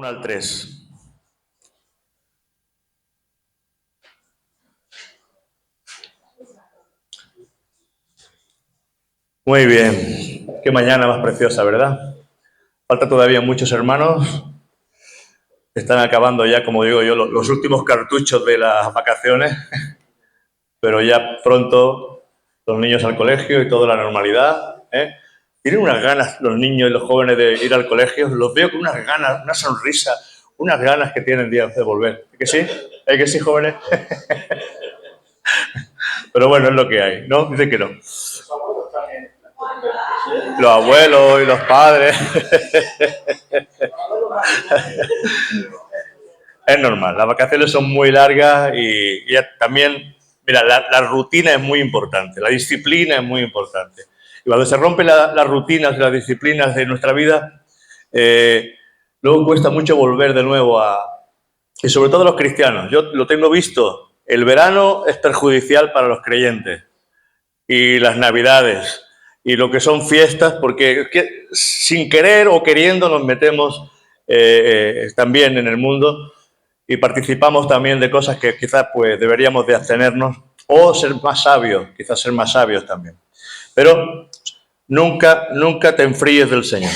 1 al 3. Muy bien, qué mañana más preciosa, ¿verdad? Falta todavía muchos hermanos. Están acabando ya, como digo yo, los últimos cartuchos de las vacaciones, pero ya pronto los niños al colegio y toda la normalidad, ¿eh? Tienen unas ganas los niños y los jóvenes de ir al colegio, los veo con unas ganas, una sonrisa, unas ganas que tienen de volver. ¿Es que sí? ¿Es que sí, jóvenes? Pero bueno, es lo que hay, ¿no? Dicen que no. Los abuelos y los padres. Es normal, las vacaciones son muy largas y también, mira, la rutina es muy importante, la disciplina es muy importante. Y cuando se rompen las rutinas, las disciplinas de nuestra vida, luego cuesta mucho volver de nuevo y sobre todo los cristianos. Yo lo tengo visto, el verano es perjudicial para los creyentes y las navidades y lo que son fiestas, porque sin querer o queriendo nos metemos también en el mundo y participamos también de cosas que quizás pues deberíamos de abstenernos o ser más sabios, quizás ser más sabios también. Pero nunca te enfríes del Señor,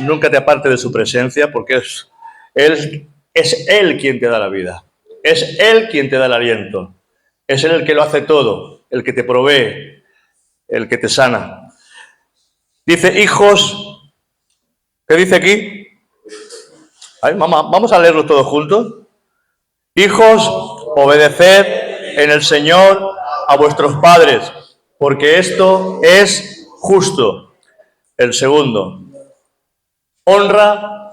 nunca te apartes de su presencia, porque es Él quien te da la vida, es Él quien te da el aliento, es Él el que lo hace todo, el que te provee, el que te sana. Dice, hijos, ¿qué dice aquí? Ay, mamá, vamos a leerlo todos juntos. Hijos, obedeced en el Señor a vuestros padres, porque esto es justo. El segundo, honra,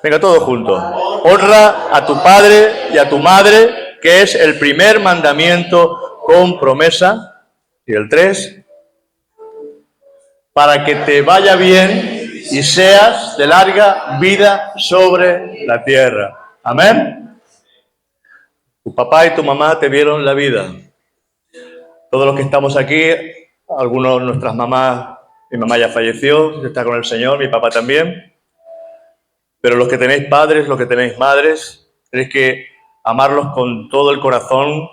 venga todos juntos, honra a tu padre y a tu madre, que es el primer mandamiento con promesa. Y el 3, para que te vaya bien y seas de larga vida sobre la tierra. Amén. Tu papá y tu mamá te dieron la vida. Todos los que estamos aquí, algunos de nuestras mamás, mi mamá ya falleció, está con el Señor, mi papá también. Pero los que tenéis padres, los que tenéis madres, tenéis que amarlos con todo el corazón,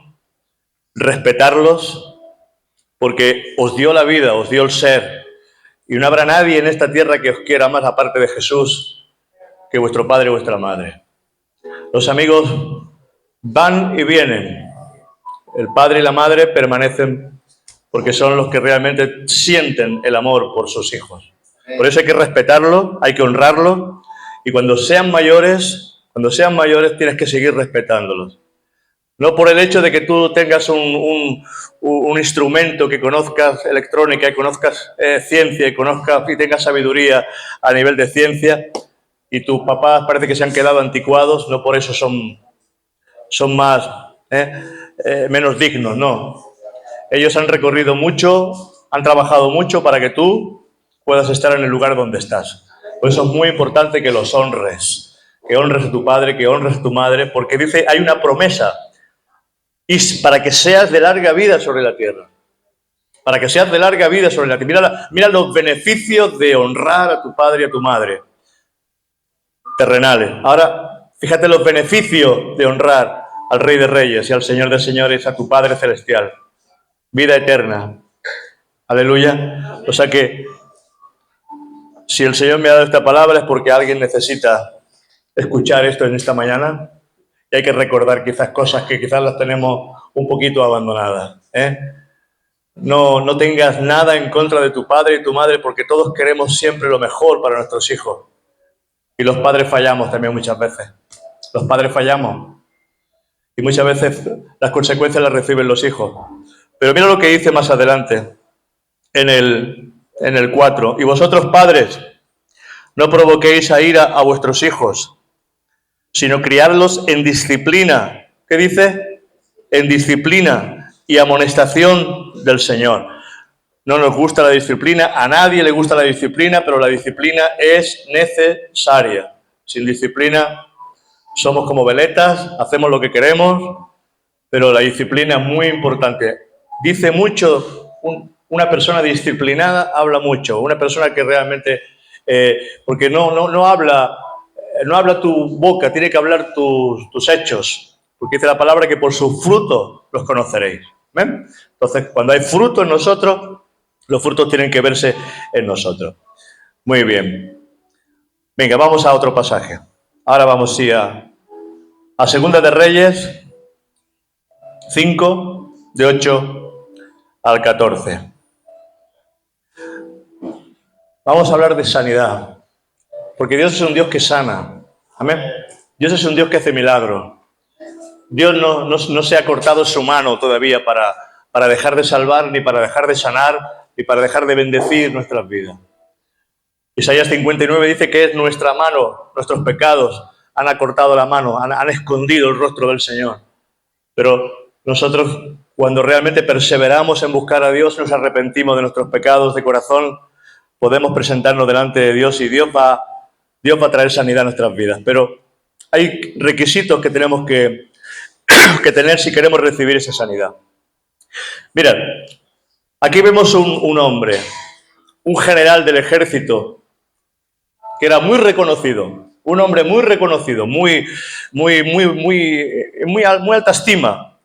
respetarlos, porque os dio la vida, os dio el ser. Y no habrá nadie en esta tierra que os quiera más aparte de Jesús que vuestro padre y vuestra madre. Los amigos van y vienen. El padre y la madre permanecen porque son los que realmente sienten el amor por sus hijos. Por eso hay que respetarlo, hay que honrarlo, y cuando sean mayores tienes que seguir respetándolos. No por el hecho de que tú tengas un instrumento, que conozcas electrónica, que conozcas ciencia, y tengas sabiduría a nivel de ciencia, y tus papás parece que se han quedado anticuados, no por eso son más menos dignos, no. Ellos han recorrido mucho, han trabajado mucho para que tú puedas estar en el lugar donde estás. Por eso es muy importante que los honres, que honres a tu padre, que honres a tu madre, porque dice, hay una promesa, y para que seas de larga vida sobre la tierra. Para que seas de larga vida sobre la tierra. Mira los beneficios de honrar a tu padre y a tu madre terrenales. Ahora, fíjate los beneficios de honrar al Rey de Reyes y al Señor de Señores, a tu Padre Celestial. Vida eterna. Aleluya. O sea que, si el Señor me ha dado esta palabra es porque alguien necesita escuchar esto en esta mañana, y hay que recordar quizás cosas que quizás las tenemos un poquito abandonadas. No tengas nada en contra de tu padre y tu madre, porque todos queremos siempre lo mejor para nuestros hijos. Y los padres fallamos también muchas veces. Los padres fallamos. Y muchas veces las consecuencias las reciben los hijos. Pero mira lo que dice más adelante, en el 4. Y vosotros, padres, no provoquéis a ira a vuestros hijos, sino criarlos en disciplina. ¿Qué dice? En disciplina y amonestación del Señor. No nos gusta la disciplina, a nadie le gusta la disciplina, pero la disciplina es necesaria. Sin disciplina somos como veletas, hacemos lo que queremos, pero la disciplina es muy importante. Dice mucho, una persona disciplinada habla mucho, una persona que realmente, porque no habla no habla tu boca, tiene que hablar tus hechos. Porque dice la palabra que por sus frutos los conoceréis. ¿Ven? Entonces, cuando hay fruto en nosotros, los frutos tienen que verse en nosotros. Muy bien. Venga, vamos a otro pasaje. Ahora vamos sí, a Segunda de Reyes 5, de 8 al 14. Vamos a hablar de sanidad. Porque Dios es un Dios que sana. Amén. Dios es un Dios que hace milagros. Dios no se ha cortado su mano todavía para dejar de salvar, ni para dejar de sanar, ni para dejar de bendecir nuestras vidas. Isaías 59 dice que es nuestra mano, nuestros pecados han acortado la mano, han escondido el rostro del Señor. Pero nosotros, cuando realmente perseveramos en buscar a Dios, nos arrepentimos de nuestros pecados de corazón, podemos presentarnos delante de Dios y Dios va a traer sanidad a nuestras vidas. Pero hay requisitos que tenemos que tener si queremos recibir esa sanidad. Mirad, aquí vemos un hombre, un general del ejército, que era muy reconocido, un hombre muy reconocido, muy alta estima,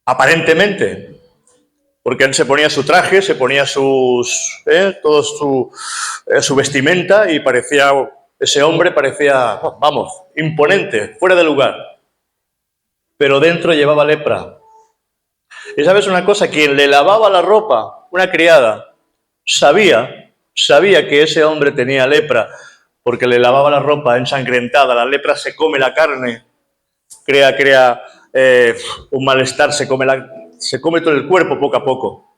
aparentemente, porque él se ponía su traje, se ponía su vestimenta y ese hombre parecía, vamos, imponente, fuera de lugar. Pero dentro llevaba lepra. Y sabes una cosa, quien le lavaba la ropa, una criada, sabía que ese hombre tenía lepra, porque le lavaba la ropa ensangrentada. La lepra se come la carne, crea un malestar, se come todo el cuerpo poco a poco.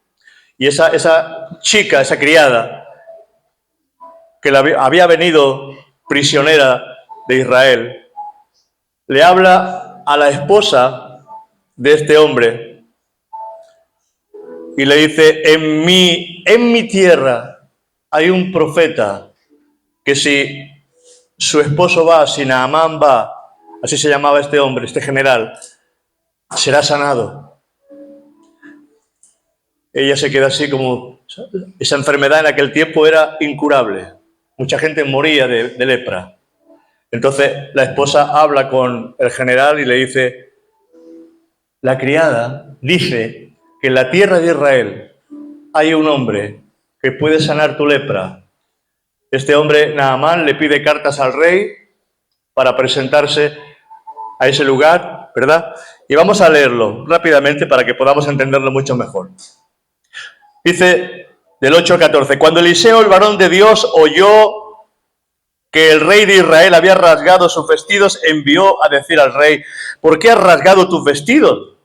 Y esa chica, esa criada, que había venido prisionera de Israel, le habla a la esposa de este hombre y le dice: en mi tierra hay un profeta que si su esposo va, si Naamán va, así se llamaba este hombre, este general, será sanado. Ella se queda así como... Esa enfermedad en aquel tiempo era incurable. Mucha gente moría de lepra. Entonces la esposa habla con el general y le dice: la criada dice que en la tierra de Israel hay un hombre que puede sanar tu lepra. Este hombre, Naamán, le pide cartas al rey para presentarse a ese lugar, ¿verdad? Y vamos a leerlo rápidamente para que podamos entenderlo mucho mejor. Dice del 8 al 14: cuando Eliseo, el varón de Dios, oyó que el rey de Israel había rasgado sus vestidos, envió a decir al rey: ¿por qué has rasgado tus vestidos?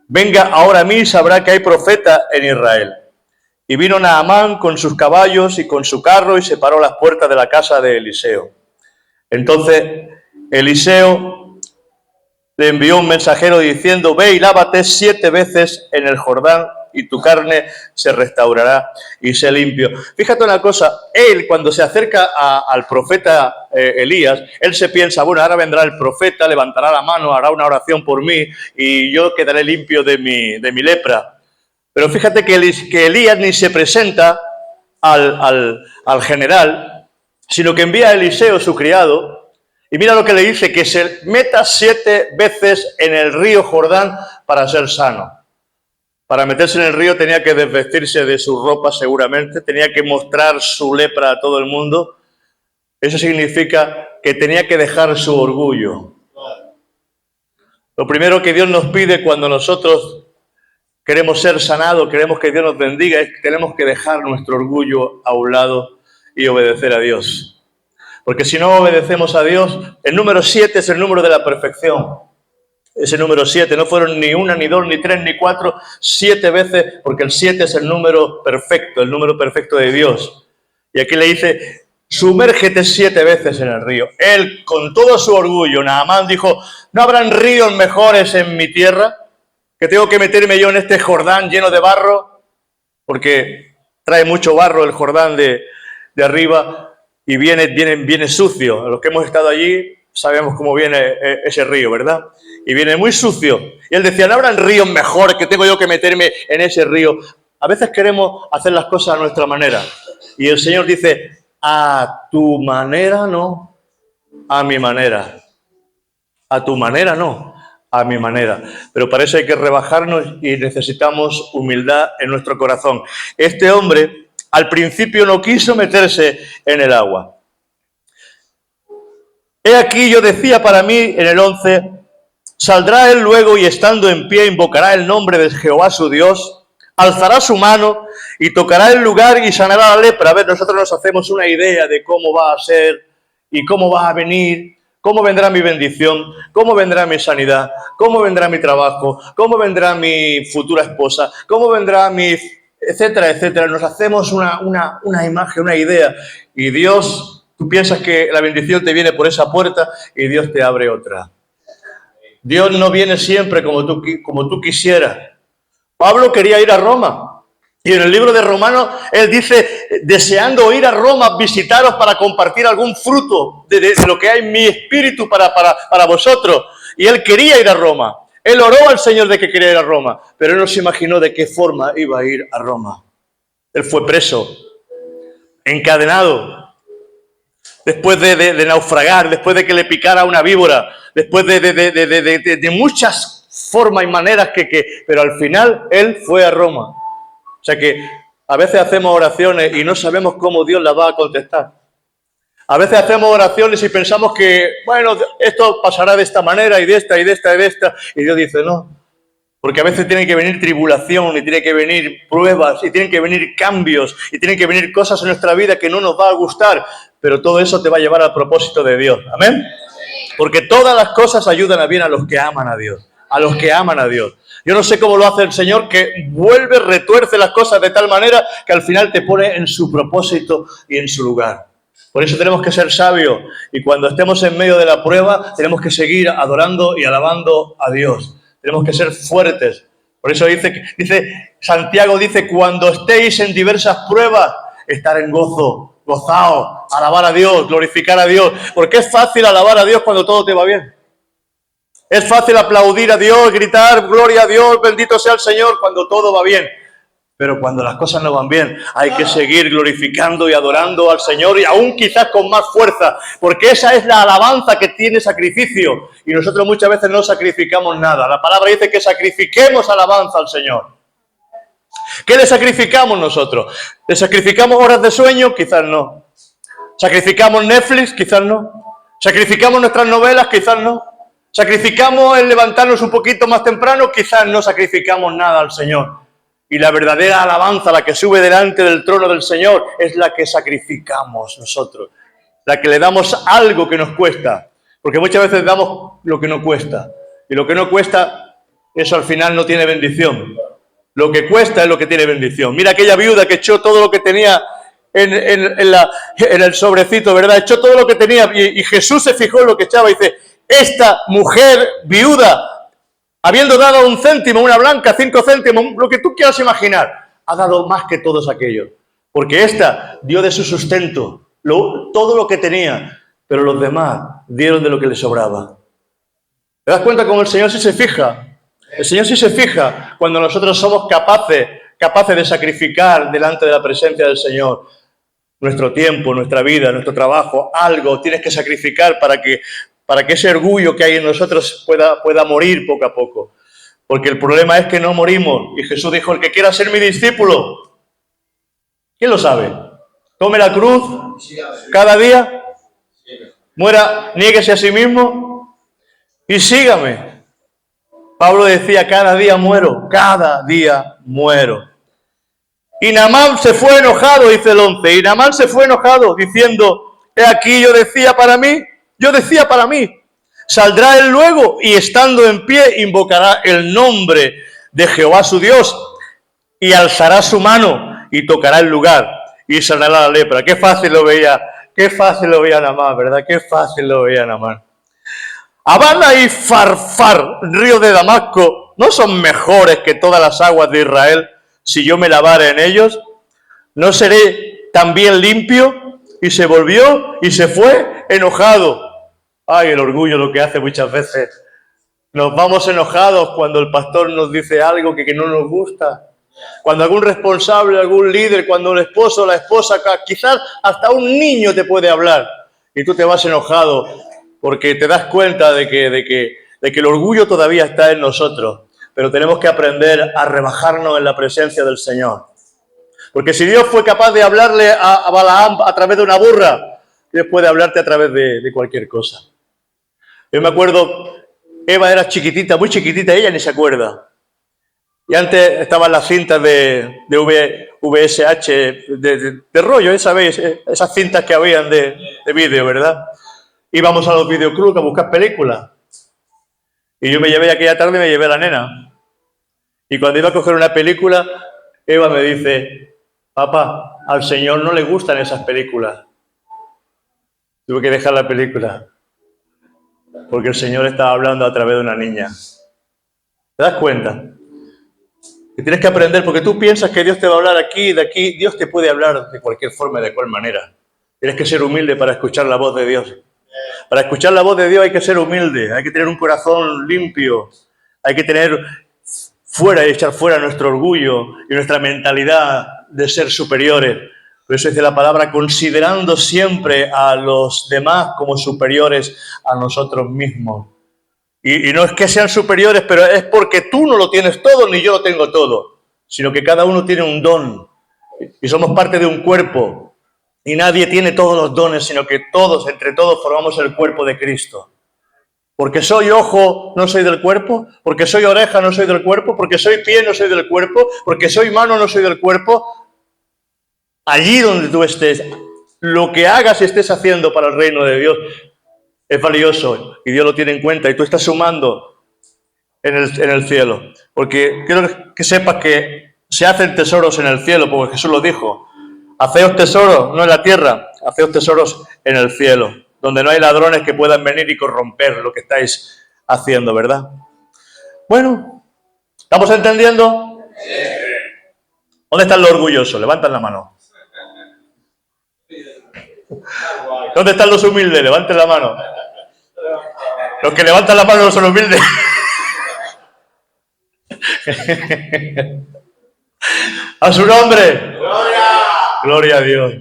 Venga ahora a mí y sabrá que hay profeta en Israel. Y vino Naamán con sus caballos y con su carro y se paró a las puertas de la casa de Eliseo. Entonces Eliseo le envió un mensajero diciendo: ve y lávate 7 veces en el Jordán y tu carne se restaurará y se limpio. Fíjate una cosa, él cuando se acerca al profeta Elías, él se piensa: bueno, ahora vendrá el profeta, levantará la mano, hará una oración por mí y yo quedaré limpio de mi lepra. Pero fíjate que Elías ni se presenta al general, sino que envía a Eliseo, su criado, y mira lo que le dice: que se meta 7 veces en el río Jordán para ser sano. Para meterse en el río tenía que desvestirse de su ropa seguramente, tenía que mostrar su lepra a todo el mundo. Eso significa que tenía que dejar su orgullo. Lo primero que Dios nos pide cuando nosotros queremos ser sanados, queremos que Dios nos bendiga, es que tenemos que dejar nuestro orgullo a un lado y obedecer a Dios. Porque si no obedecemos a Dios, el número 7 es el número de la perfección. Ese número 7, no fueron ni 1, ni 2, ni 3, ni 4, 7 veces, porque el 7 es el número perfecto de Dios. Y aquí le dice: sumérgete 7 veces en el río. Él, con todo su orgullo, Naamán dijo: ¿no habrán ríos mejores en mi tierra? ¿Que tengo que meterme yo en este Jordán lleno de barro? Porque trae mucho barro el Jordán de arriba y viene sucio. Los que hemos estado allí sabemos cómo viene ese río, ¿verdad? Y viene muy sucio. Y él decía: ¿no habrán ríos mejores que tengo yo que meterme en ese río? A veces queremos hacer las cosas a nuestra manera. Y el Señor dice: a tu manera no. a mi manera. A tu manera no, a mi manera. Pero para eso hay que rebajarnos y necesitamos humildad en nuestro corazón. Este hombre al principio no quiso meterse en el agua. He aquí, yo decía para mí en el 11, saldrá él luego y estando en pie invocará el nombre de Jehová su Dios, alzará su mano y tocará el lugar y sanará la lepra. A ver, nosotros nos hacemos una idea de cómo va a ser y cómo va a venir, cómo vendrá mi bendición, cómo vendrá mi sanidad, cómo vendrá mi trabajo, cómo vendrá mi futura esposa, cómo vendrá mi... etcétera, etcétera. Nos hacemos una imagen, una idea, y Dios... Tú piensas que la bendición te viene por esa puerta y Dios te abre otra. Dios no viene siempre como tú quisieras. Pablo quería ir a Roma. Y en el libro de Romanos, él dice, deseando ir a Roma, visitaros para compartir algún fruto de lo que hay en mi espíritu para vosotros. Y él quería ir a Roma. Él oró al Señor de que quería ir a Roma, pero él no se imaginó de qué forma iba a ir a Roma. Él fue preso, encadenado, después de naufragar, después de que le picara una víbora, después de muchas formas y maneras pero al final él fue a Roma. O sea que a veces hacemos oraciones y no sabemos cómo Dios las va a contestar. A veces hacemos oraciones y pensamos que, bueno, esto pasará de esta manera y de esta y de esta y de esta. Y Dios dice, no. Porque a veces tiene que venir tribulación y tiene que venir pruebas y tienen que venir cambios y tienen que venir cosas en nuestra vida que no nos va a gustar. Pero todo eso te va a llevar al propósito de Dios. ¿Amén? Porque todas las cosas ayudan a bien a los que aman a Dios. A los que aman a Dios. Yo no sé cómo lo hace el Señor, que vuelve, retuerce las cosas de tal manera que al final te pone en su propósito y en su lugar. Por eso tenemos que ser sabios. Y cuando estemos en medio de la prueba, tenemos que seguir adorando y alabando a Dios. Tenemos que ser fuertes. Por eso Santiago dice, cuando estéis en diversas pruebas, estar en gozo, gozaos, alabar a Dios, glorificar a Dios. Porque es fácil alabar a Dios cuando todo te va bien. Es fácil aplaudir a Dios, gritar, gloria a Dios, bendito sea el Señor, cuando todo va bien. Pero cuando las cosas no van bien, hay que seguir glorificando y adorando al Señor, y aún quizás con más fuerza, porque esa es la alabanza que tiene sacrificio. Y nosotros muchas veces no sacrificamos nada. La palabra dice que sacrifiquemos alabanza al Señor. ¿Qué le sacrificamos nosotros? ¿Le sacrificamos horas de sueño? Quizás no. ¿Sacrificamos Netflix? Quizás no. ¿Sacrificamos nuestras novelas? Quizás no. ¿Sacrificamos el levantarnos un poquito más temprano? Quizás no sacrificamos nada al Señor. Y la verdadera alabanza, la que sube delante del trono del Señor, es la que sacrificamos nosotros. La que le damos algo que nos cuesta. Porque muchas veces damos lo que no cuesta. Y lo que no cuesta, eso al final no tiene bendición. Lo que cuesta es lo que tiene bendición. Mira aquella viuda que echó todo lo que tenía en el sobrecito, ¿verdad? Echó todo lo que tenía y Jesús se fijó en lo que echaba y dice, esta mujer viuda, habiendo dado 1 céntimo, una blanca, 5 céntimos, lo que tú quieras imaginar, ha dado más que todos aquellos. Porque esta dio de su sustento todo lo que tenía, pero los demás dieron de lo que les sobraba. ¿Te das cuenta cómo el Señor sí se fija? El Señor sí se fija cuando nosotros somos capaces de sacrificar delante de la presencia del Señor nuestro tiempo, nuestra vida, nuestro trabajo. Algo tienes que sacrificar para que ese orgullo que hay en nosotros pueda morir poco a poco. Porque el problema es que no morimos. Y Jesús dijo, el que quiera ser mi discípulo, ¿quién lo sabe? Tome la cruz cada día, muera, niéguese a sí mismo y sígame. Pablo decía, cada día muero. Y Naamán se fue enojado, dice el 11. Y Naamán se fue enojado, diciendo, he aquí yo decía para mí, saldrá él luego y estando en pie invocará el nombre de Jehová su Dios y alzará su mano y tocará el lugar y sanará la lepra. Qué fácil lo veía Naamán, ¿verdad? Qué fácil lo veía Naamán. Abana y Farfar, río de Damasco, ¿no son mejores que todas las aguas de Israel si yo me lavare en ellos? ¿No seré también limpio? Y se volvió y se fue enojado. Ay, el orgullo lo que hace muchas veces. Nos vamos enojados cuando el pastor nos dice algo que no nos gusta. Cuando algún responsable, algún líder, cuando el esposo o la esposa, quizás hasta un niño te puede hablar. Y tú te vas enojado porque te das cuenta de que el orgullo todavía está en nosotros, pero tenemos que aprender a rebajarnos en la presencia del Señor. Porque si Dios fue capaz de hablarle a Balaam a través de una burra, Dios puede hablarte a través de cualquier cosa. Yo me acuerdo, Eva era chiquitita, muy chiquitita, ella ni se acuerda. Y antes estaban las cintas de VSH, de rollo, ¿sabéis? Esas cintas que habían de vídeo, ¿verdad? Íbamos a los videoclubs a buscar películas. Y yo me llevé aquella tarde, me llevé a la nena. Y cuando iba a coger una película, Eva me dice, papá, al Señor no le gustan esas películas. Tuve que dejar la película. Porque el Señor estaba hablando a través de una niña. ¿Te das cuenta? Que tienes que aprender, porque tú piensas que Dios te va a hablar aquí, de aquí. Dios te puede hablar de cualquier forma, de cual manera. Tienes que ser humilde para escuchar la voz de Dios. Para escuchar la voz de Dios hay que ser humilde, hay que tener un corazón limpio, hay que tener fuera y echar fuera nuestro orgullo y nuestra mentalidad de ser superiores. Por eso dice la palabra, considerando siempre a los demás como superiores a nosotros mismos. Y no es que sean superiores, pero es porque tú no lo tienes todo ni yo lo tengo todo, sino que cada uno tiene un don y somos parte de un cuerpo. Y nadie tiene todos los dones, sino que todos, entre todos, formamos el cuerpo de Cristo. Porque soy ojo, no soy del cuerpo. Porque soy oreja, no soy del cuerpo. Porque soy pie, no soy del cuerpo. Porque soy mano, no soy del cuerpo. Allí donde tú estés, lo que hagas y estés haciendo para el reino de Dios es valioso y Dios lo tiene en cuenta y tú estás sumando en el cielo. Porque quiero que sepas que se hacen tesoros en el cielo, porque Jesús lo dijo. Haceos tesoros, no en la tierra, haceos tesoros en el cielo, donde no hay ladrones que puedan venir y corromper lo que estáis haciendo, ¿verdad? Bueno, ¿estamos entendiendo? ¿Dónde están los orgullosos? Levantan la mano. ¿Dónde están los humildes? Levanten la mano. Los que levantan la mano no son humildes. ¡A su nombre! ¡Gloria! Gloria a Dios.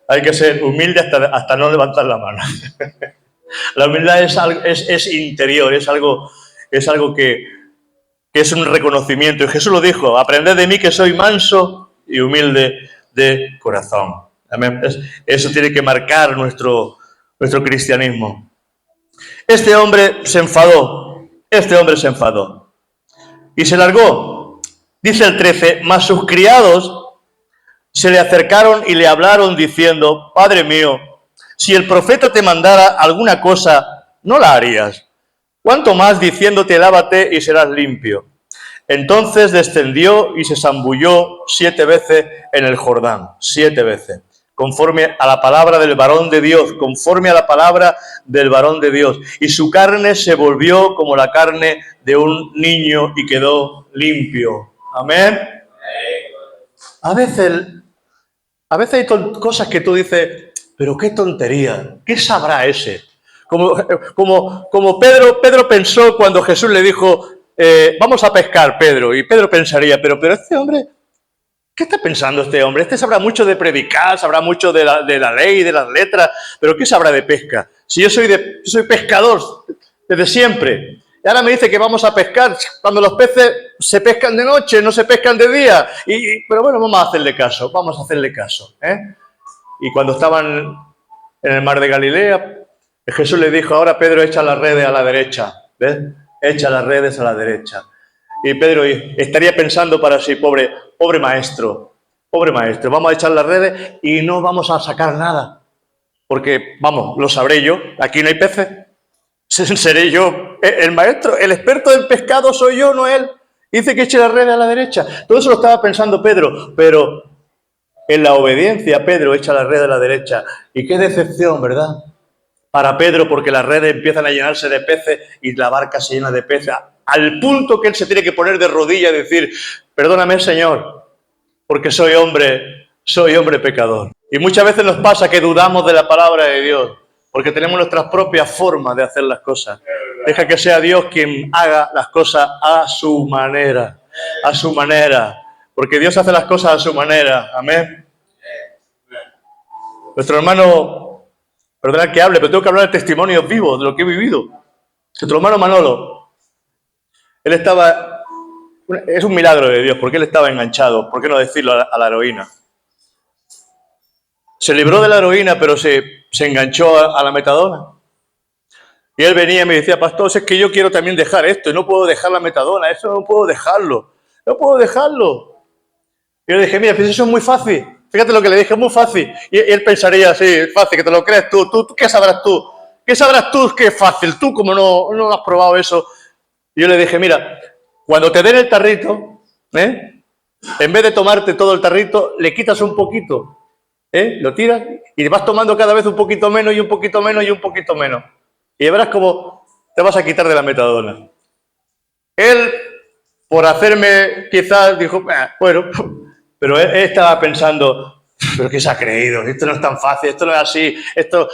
Hay que ser humilde hasta no levantar la mano. La humildad es interior, es algo que es un reconocimiento. Y Jesús lo dijo, aprended de mí que soy manso y humilde de corazón. Amén. Eso tiene que marcar nuestro cristianismo. Este hombre se enfadó y se largó. Dice el 13, mas sus criados se le acercaron y le hablaron diciendo, Padre mío, si el profeta te mandara alguna cosa, no la harías. ¿Cuánto más diciéndote, lávate y serás limpio? Entonces descendió y se zambulló 7 veces en el Jordán, 7 veces, conforme a la palabra del varón de Dios, conforme a la palabra del varón de Dios. Y su carne se volvió como la carne de un niño y quedó limpio. Amén. A veces hay cosas que tú dices, pero qué tontería, ¿qué sabrá ese? Como Pedro pensó cuando Jesús le dijo, vamos a pescar, Pedro. Y Pedro pensaría, pero este hombre, ¿qué está pensando este hombre? Este sabrá mucho de predicar, sabrá mucho de la ley, de las letras, pero ¿qué sabrá de pesca? Si yo soy pescador desde siempre. Y ahora me dice que vamos a pescar cuando los peces se pescan de noche, no se pescan de día. Pero bueno, vamos a hacerle caso. Y cuando estaban en el mar de Galilea, Jesús le dijo, ahora Pedro, echa las redes a la derecha. ¿Ves? Echa las redes a la derecha. Y Pedro estaría pensando para sí, pobre maestro, vamos a echar las redes y no vamos a sacar nada. Porque, vamos, lo sabré yo, aquí no hay peces. Seré yo el maestro, el experto del pescado soy yo, no él. Dice que eche la red a la derecha. Todo eso lo estaba pensando Pedro, pero en la obediencia Pedro echa la red a la derecha. Y qué decepción, ¿verdad? Para Pedro, porque las redes empiezan a llenarse de peces y la barca se llena de peces, al punto que él se tiene que poner de rodillas y decir, perdóname, Señor, porque soy hombre pecador. Y muchas veces nos pasa que dudamos de la palabra de Dios, porque tenemos nuestras propias formas de hacer las cosas. Deja que sea Dios quien haga las cosas a su manera, porque Dios hace las cosas a su manera. Amén. Nuestro hermano Perdona que hable, pero tengo que hablar de testimonios vivos, de lo que he vivido. Nuestro hermano Manolo, él estaba... Es un milagro de Dios, porque él estaba enganchado, ¿por qué no decirlo?, a la heroína. Se libró de la heroína, pero se enganchó a la metadona. Y él venía y me decía, pastor, es que yo quiero también dejar esto, y no puedo dejar la metadona, eso no puedo dejarlo, no puedo dejarlo. Y yo le dije, mira, pues eso es muy fácil. Fíjate lo que le dije, es muy fácil. Y él pensaría, sí, fácil, que te lo crees tú. ¿Qué sabrás tú? ¿Qué sabrás tú que es fácil? Tú como no has probado eso. Y yo le dije, mira, cuando te den el tarrito, en vez de tomarte todo el tarrito, le quitas un poquito, lo tiras y vas tomando cada vez un poquito menos y un poquito menos y un poquito menos. Y verás cómo te vas a quitar de la metadona. Él, por hacerme, quizás dijo, bueno, pero él estaba pensando, ¿pero qué se ha creído? Esto no es tan fácil, esto no es así, esto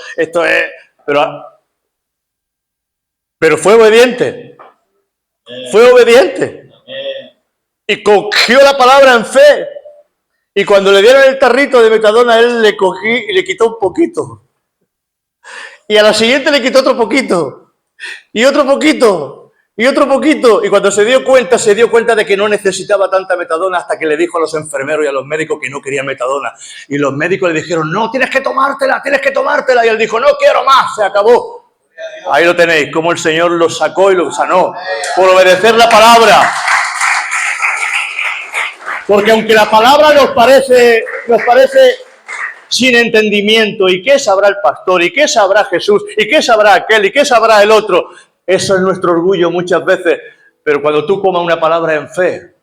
es... Pero fue obediente. Fue obediente. Y cogió la palabra en fe. Y cuando le dieron el tarrito de metadona, él le cogí y le quitó un poquito. Y a la siguiente le quitó otro poquito. Y otro poquito. Y otro poquito. Y cuando se dio cuenta de que no necesitaba tanta metadona hasta que le dijo a los enfermeros y a los médicos que no quería metadona. Y los médicos le dijeron, no, tienes que tomártela. Y él dijo, no quiero más, se acabó. Ahí lo tenéis, cómo el Señor lo sacó y lo sanó. Por obedecer la palabra. Porque aunque la palabra nos parece sin entendimiento, ¿y qué sabrá el pastor? ¿Y qué sabrá Jesús? ¿Y qué sabrá aquel? ¿Y qué sabrá el otro? Eso es nuestro orgullo muchas veces. Pero cuando tú tomas una palabra en fe,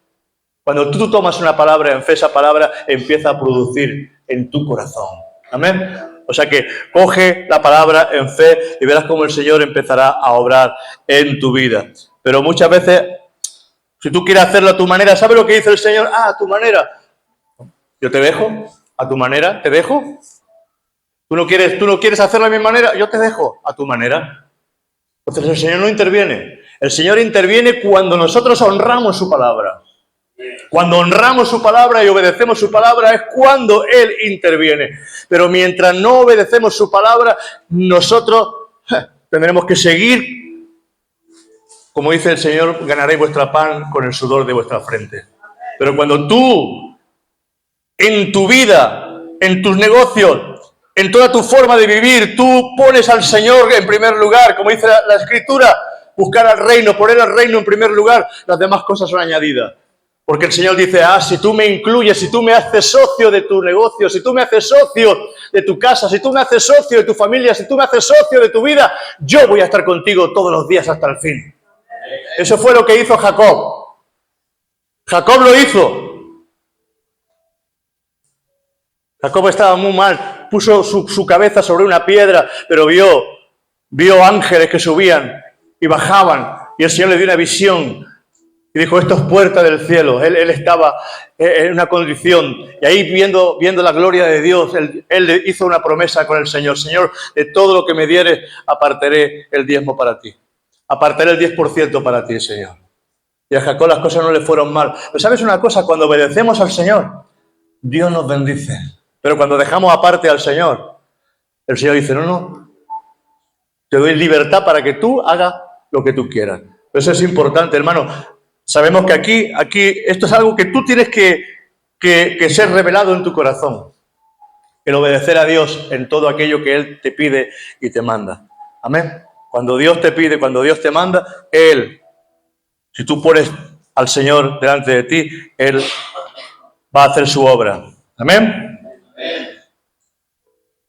cuando tú tomas una palabra en fe, esa palabra empieza a producir en tu corazón. Amén. O sea que coge la palabra en fe y verás cómo el Señor empezará a obrar en tu vida. Pero muchas veces, si tú quieres hacerlo a tu manera, ¿sabes lo que dice el Señor? A tu manera. Yo te dejo, a tu manera, te dejo. ¿Tú no quieres hacerlo a mi manera? Yo te dejo, a tu manera. Entonces el Señor no interviene. El Señor interviene cuando nosotros honramos su palabra. Cuando honramos su palabra y obedecemos su palabra es cuando Él interviene. Pero mientras no obedecemos su palabra, nosotros tendremos que seguir. Como dice el Señor, ganaréis vuestra pan con el sudor de vuestra frente. Pero cuando tú, en tu vida, en tus negocios, en toda tu forma de vivir, tú pones al Señor en primer lugar, como dice la Escritura, buscar al reino, poner al reino en primer lugar, las demás cosas son añadidas. Porque el Señor dice, si tú me incluyes, si tú me haces socio de tu negocio, si tú me haces socio de tu casa, si tú me haces socio de tu familia, si tú me haces socio de tu vida, yo voy a estar contigo todos los días hasta el fin. Eso fue lo que hizo Jacob. Jacob lo hizo. Jacob estaba muy mal, puso su cabeza sobre una piedra, pero vio ángeles que subían y bajaban, y el Señor le dio una visión. Y dijo, esto es puerta del cielo. Él estaba en una condición. Y ahí viendo la gloria de Dios, él hizo una promesa con el Señor. Señor, de todo lo que me dieres, apartaré el diezmo para ti. Apartaré el 10% para ti, Señor. Y a Jacob las cosas no le fueron mal. Pero ¿sabes una cosa? Cuando obedecemos al Señor, Dios nos bendice. Pero cuando dejamos aparte al Señor, el Señor dice, no, te doy libertad para que tú hagas lo que tú quieras. Eso es importante, hermano. Sabemos que aquí esto es algo que tú tienes que ser revelado en tu corazón. El obedecer a Dios en todo aquello que Él te pide y te manda. Amén. Cuando Dios te pide, cuando Dios te manda, Él, si tú pones al Señor delante de ti, Él va a hacer su obra. Amén.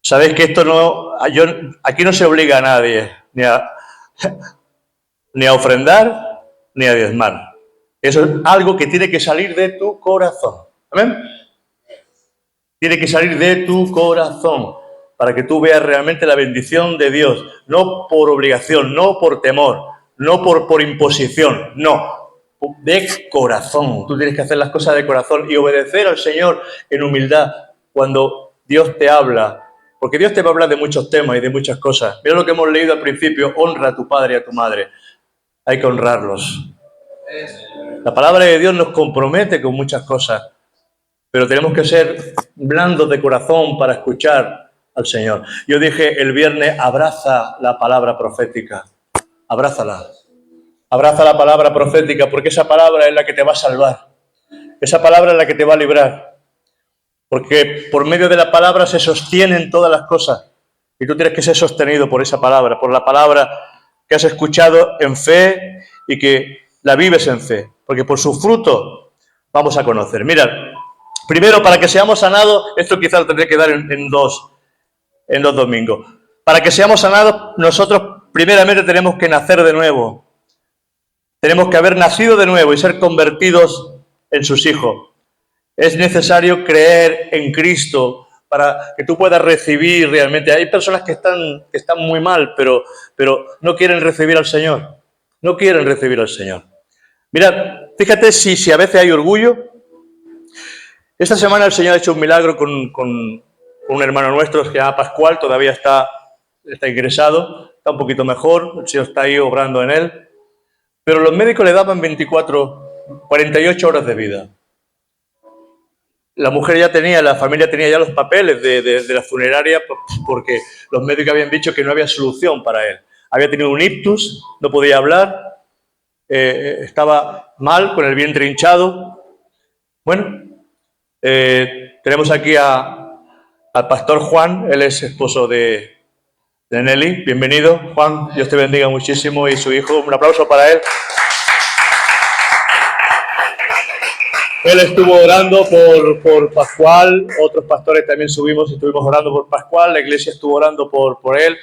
Sabéis que esto aquí no se obliga a nadie ni a ofrendar ni a diezmar. Eso es algo que tiene que salir de tu corazón. ¿Amén? Tiene que salir de tu corazón para que tú veas realmente la bendición de Dios. No por obligación, no por temor, no por imposición, no. De corazón. Tú tienes que hacer las cosas de corazón y obedecer al Señor en humildad cuando Dios te habla. Porque Dios te va a hablar de muchos temas y de muchas cosas. Mira lo que hemos leído al principio. Honra a tu padre y a tu madre. Hay que honrarlos. La palabra de Dios nos compromete con muchas cosas, pero tenemos que ser blandos de corazón para escuchar al Señor. Yo dije el viernes, abraza la palabra profética, abrázala. Abraza la palabra profética, porque esa palabra es la que te va a salvar. Esa palabra es la que te va a librar. Porque por medio de la palabra se sostienen todas las cosas. Y tú tienes que ser sostenido por esa palabra, por la palabra que has escuchado en fe y que la vives en fe. Porque por su fruto vamos a conocer. Mirad, primero, para que seamos sanados, esto quizás lo tendré que dar en dos domingos. Para que seamos sanados, nosotros primeramente tenemos que nacer de nuevo. Tenemos que haber nacido de nuevo y ser convertidos en sus hijos. Es necesario creer en Cristo para que tú puedas recibir realmente. Hay personas que están muy mal, pero no quieren recibir al Señor. No quieren recibir al Señor. Mirad, fíjate si a veces hay orgullo. Esta semana el Señor ha hecho un milagro con un hermano nuestro que se llama Pascual, todavía está ingresado, está un poquito mejor, el Señor está ahí obrando en él. Pero los médicos le daban 48 horas de vida. La mujer la familia tenía ya los papeles de la funeraria porque los médicos habían dicho que no había solución para él. Había tenido un ictus, no podía hablar, estaba mal, con el vientre hinchado. Bueno, tenemos aquí al pastor Juan, él es esposo de Nelly. Bienvenido, Juan, Dios te bendiga muchísimo, y su hijo, un aplauso para él. Él estuvo orando por Pascual, otros pastores también estuvimos orando por Pascual, la iglesia estuvo orando por él,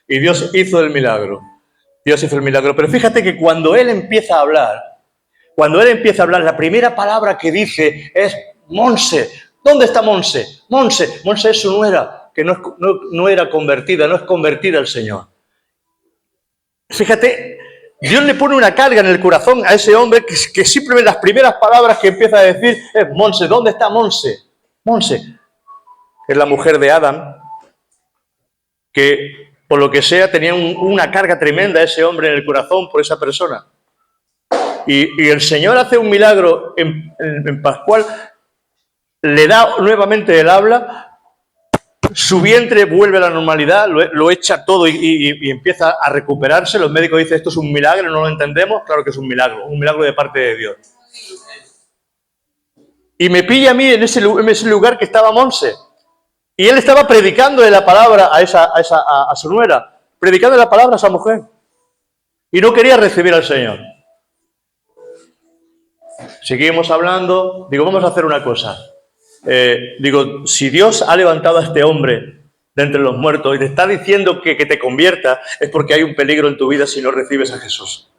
y Dios hizo el milagro. Dios hizo el milagro. Pero fíjate que cuando él empieza a hablar, la primera palabra que dice es Monse. ¿Dónde está Monse? Monse es su nuera, que no era convertida, no es convertida al Señor. Fíjate, Dios le pone una carga en el corazón a ese hombre que simplemente las primeras palabras que empieza a decir es Monse. ¿Dónde está Monse? Monse, que es la mujer de Adán, que por lo que sea tenía una carga tremenda ese hombre en el corazón por esa persona. Y el Señor hace un milagro en Pascual, le da nuevamente el habla, su vientre vuelve a la normalidad, lo echa todo y empieza a recuperarse. Los médicos dicen, esto es un milagro, no lo entendemos. Claro que es un milagro de parte de Dios. Y me pilla a mí en ese lugar que estaba Monse. Y él estaba predicando la palabra a su nuera, predicando la palabra a esa mujer. Y no quería recibir al Señor. Seguimos hablando, digo, vamos a hacer una cosa. Si Dios ha levantado a este hombre de entre los muertos y te está diciendo que te convierta, es porque hay un peligro en tu vida si no recibes a Jesús.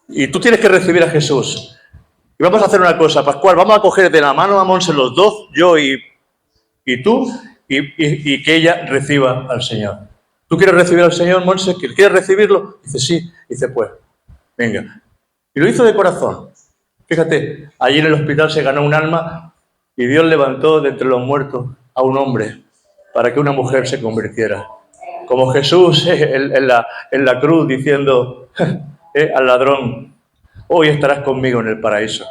Y tú tienes que recibir a Jesús. Y vamos a hacer una cosa, Pascual, vamos a coger de la mano a Monse los dos, yo y tú, y que ella reciba al Señor. ¿Tú quieres recibir al Señor, Monse? ¿Quieres recibirlo? Dice, sí. Dice, pues, venga. Y lo hizo de corazón. Fíjate, allí en el hospital se ganó un alma y Dios levantó de entre los muertos a un hombre para que una mujer se convirtiera. Como Jesús en la cruz diciendo al ladrón, hoy estarás conmigo en el paraíso.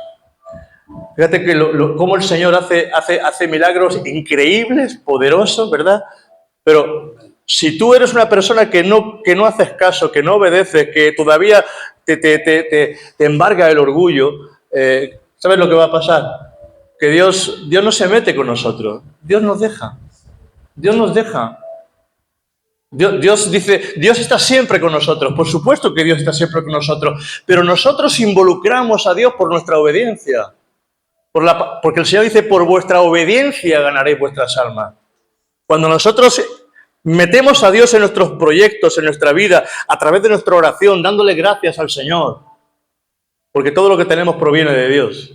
Fíjate que cómo el Señor hace milagros increíbles, poderosos, ¿verdad? Pero si tú eres una persona que no haces caso, que no obedeces, que todavía te embarga el orgullo, ¿sabes lo que va a pasar? Que Dios no se mete con nosotros. Dios nos deja. Dios dice, Dios está siempre con nosotros. Por supuesto que Dios está siempre con nosotros. Pero nosotros involucramos a Dios por nuestra obediencia. Porque el Señor dice, por vuestra obediencia ganaréis vuestras almas. Cuando nosotros metemos a Dios en nuestros proyectos, en nuestra vida, a través de nuestra oración, dándole gracias al Señor, porque todo lo que tenemos proviene de Dios.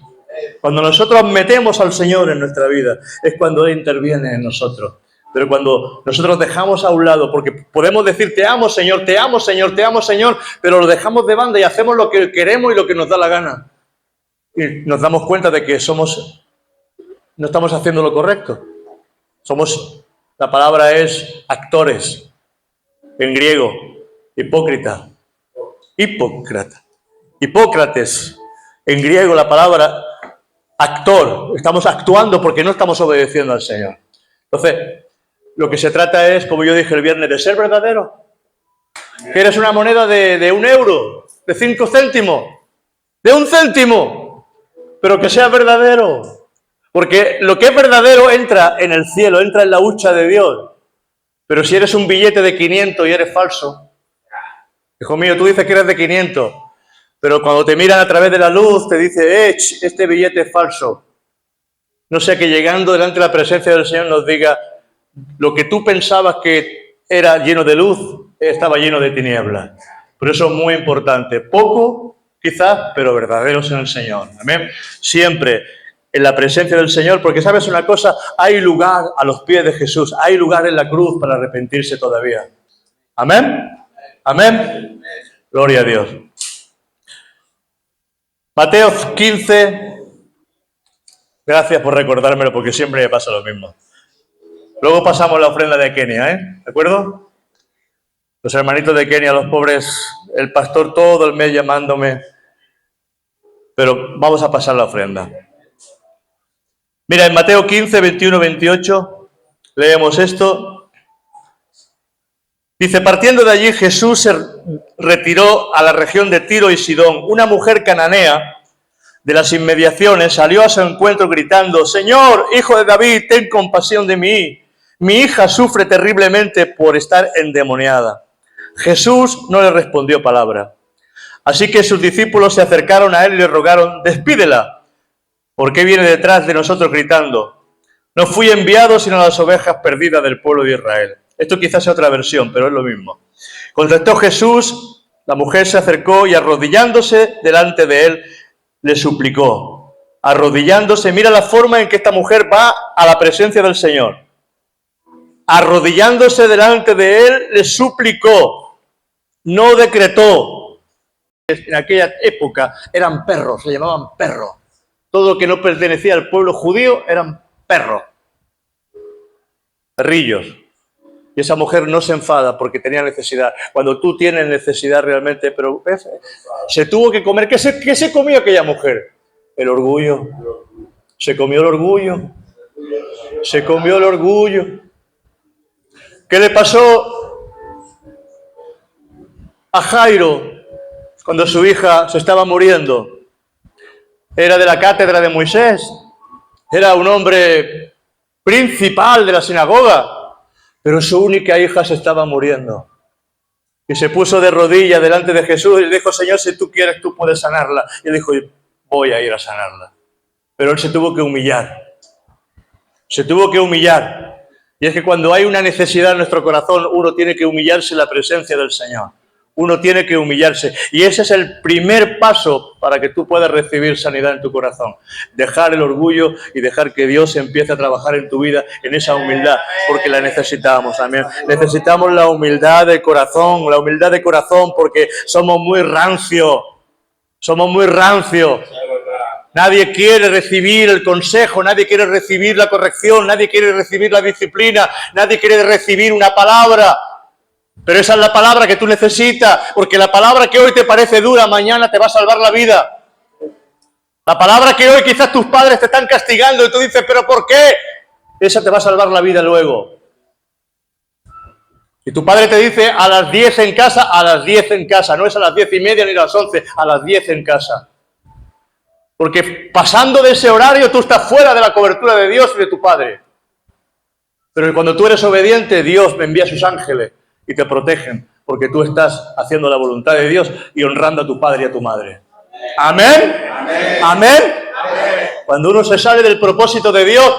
Cuando nosotros metemos al Señor en nuestra vida, es cuando Él interviene en nosotros. Pero cuando nosotros dejamos a un lado, porque podemos decir, te amo, Señor, te amo, Señor, te amo, Señor, pero lo dejamos de banda y hacemos lo que queremos y lo que nos da la gana. Y nos damos cuenta de que no estamos haciendo lo correcto. La palabra es actores, en griego, hipócrita, Hipócrates, en griego la palabra actor, estamos actuando porque no estamos obedeciendo al Señor. Entonces, lo que se trata es, como yo dije el viernes, de ser verdadero. ¿Quieres una moneda de 1 euro? ¿De 5 céntimos? ¿De 1 céntimo? Pero que sea verdadero. Porque lo que es verdadero entra en el cielo, entra en la hucha de Dios. Pero si eres un billete de 500 y eres falso, hijo mío, tú dices que eres de 500, pero cuando te miran a través de la luz te dice, este billete es falso. No sea que llegando delante de la presencia del Señor nos diga, lo que tú pensabas que era lleno de luz, estaba lleno de tinieblas. Por eso es muy importante. Poco, quizás, pero verdaderos en el Señor. Amén. Siempre en la presencia del Señor, porque sabes una cosa, hay lugar a los pies de Jesús, hay lugar en la cruz para arrepentirse todavía. Amén. Amén. Gloria a Dios. Mateo 15. Gracias por recordármelo, porque siempre me pasa lo mismo. Luego pasamos la ofrenda de Kenia, ¿de acuerdo? Los hermanitos de Kenia, los pobres, el pastor todo el mes llamándome. Pero vamos a pasar la ofrenda. Mira, en Mateo 15, 21, 28, leemos esto. Dice, partiendo de allí, Jesús se retiró a la región de Tiro y Sidón. Una mujer cananea de las inmediaciones salió a su encuentro gritando, Señor, hijo de David, ten compasión de mí. Mi hija sufre terriblemente por estar endemoniada. Jesús no le respondió palabra. Así que sus discípulos se acercaron a él y le rogaron, despídela. ¿Por qué viene detrás de nosotros gritando? No fui enviado sino a las ovejas perdidas del pueblo de Israel. Esto quizás sea otra versión, pero es lo mismo. Contestó Jesús, la mujer se acercó y arrodillándose delante de él, le suplicó. Arrodillándose, mira la forma en que esta mujer va a la presencia del Señor. Arrodillándose delante de él, le suplicó. No decretó. En aquella época eran perros, se llamaban perros. Todo lo que no pertenecía al pueblo judío eran perros. Perrillos. Y esa mujer no se enfada porque tenía necesidad. Cuando tú tienes necesidad realmente, pero se tuvo que comer. ¿Qué se comió aquella mujer? El orgullo. Se comió el orgullo. Se comió el orgullo. ¿Qué le pasó a Jairo cuando su hija se estaba muriendo? Era de la cátedra de Moisés. Era un hombre principal de la sinagoga. Pero su única hija se estaba muriendo. Y se puso de rodillas delante de Jesús y le dijo, Señor, si tú quieres, tú puedes sanarla. Y él dijo, voy a ir a sanarla. Pero él se tuvo que humillar. Se tuvo que humillar. Y es que cuando hay una necesidad en nuestro corazón, uno tiene que humillarse en la presencia del Señor. Uno tiene que humillarse. Y ese es el primer paso para que tú puedas recibir sanidad en tu corazón. Dejar el orgullo y dejar que Dios empiece a trabajar en tu vida en esa humildad, porque la necesitamos también. Necesitamos la humildad de corazón, porque somos muy rancios. Somos muy rancios. Nadie quiere recibir el consejo, nadie quiere recibir la corrección, nadie quiere recibir la disciplina, nadie quiere recibir una palabra. Pero esa es la palabra que tú necesitas, porque la palabra que hoy te parece dura, mañana te va a salvar la vida. La palabra que hoy quizás tus padres te están castigando y tú dices, ¿pero por qué? Esa te va a salvar la vida luego. Y tu padre te dice a las 10 en casa, a las 10 en casa. No es a las 10:30 ni a las 11, a las 10 en casa. Porque pasando de ese horario tú estás fuera de la cobertura de Dios y de tu padre. Pero cuando tú eres obediente, Dios me envía sus ángeles y te protegen, porque tú estás haciendo la voluntad de Dios y honrando a tu padre y a tu madre. ¿Amén? ¿Amén? ¿Amén? ¿Amén? Cuando uno se sale del propósito de Dios,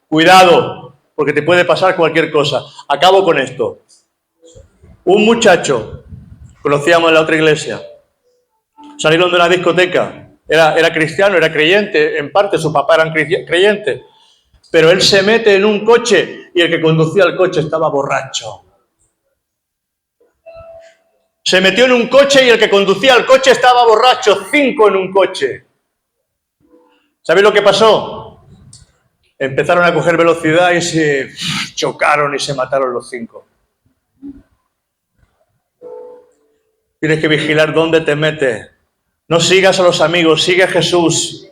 cuidado, porque te puede pasar cualquier cosa. Acabo con esto. Un muchacho, conocíamos en la otra iglesia, salieron de una discoteca, era cristiano, era creyente, en parte su papá era creyente, pero él se mete en un coche y el que conducía el coche estaba borracho. Se metió en un coche y el que conducía el coche estaba borracho, 5 en un coche. ¿Sabéis lo que pasó? Empezaron a coger velocidad y se chocaron y se mataron los 5. Tienes que vigilar dónde te metes. No sigas a los amigos, sigue a Jesús.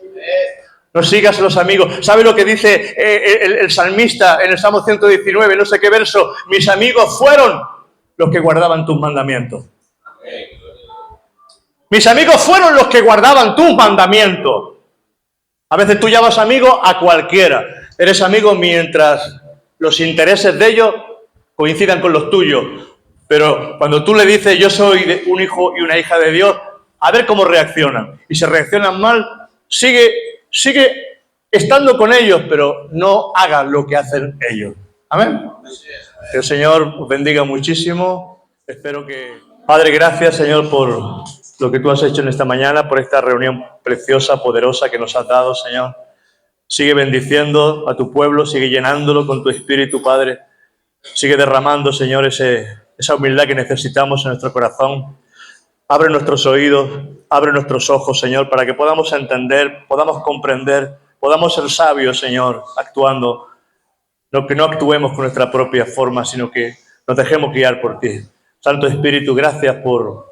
No sigas a los amigos. ¿Sabe lo que dice el salmista en el Salmo 119, no sé qué verso? Mis amigos fueron los que guardaban tus mandamientos. Mis amigos fueron los que guardaban tus mandamientos. A veces tú llamas amigo a cualquiera. Eres amigo mientras los intereses de ellos coincidan con los tuyos. Pero cuando tú le dices, yo soy un hijo y una hija de Dios, a ver cómo reaccionan. Y si reaccionan mal, sigue estando con ellos, pero no hagas lo que hacen ellos. Amén. Que el Señor os bendiga muchísimo. Espero que... Padre, gracias, Señor, por lo que tú has hecho en esta mañana, por esta reunión preciosa, poderosa que nos has dado, Señor. Sigue bendiciendo a tu pueblo, sigue llenándolo con tu Espíritu, Padre. Sigue derramando, Señor, esa humildad que necesitamos en nuestro corazón. Abre nuestros oídos, abre nuestros ojos, Señor, para que podamos entender, podamos comprender, podamos ser sabios, Señor, actuando. No que no actuemos con nuestra propia forma, sino que nos dejemos guiar por ti. Santo Espíritu, gracias por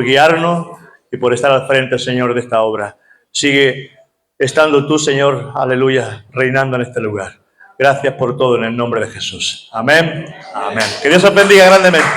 guiarnos y por estar al frente, Señor, de esta obra. Sigue estando tú, Señor, aleluya, reinando en este lugar. Gracias por todo en el nombre de Jesús. Amén. Amén. Que Dios os bendiga grandemente.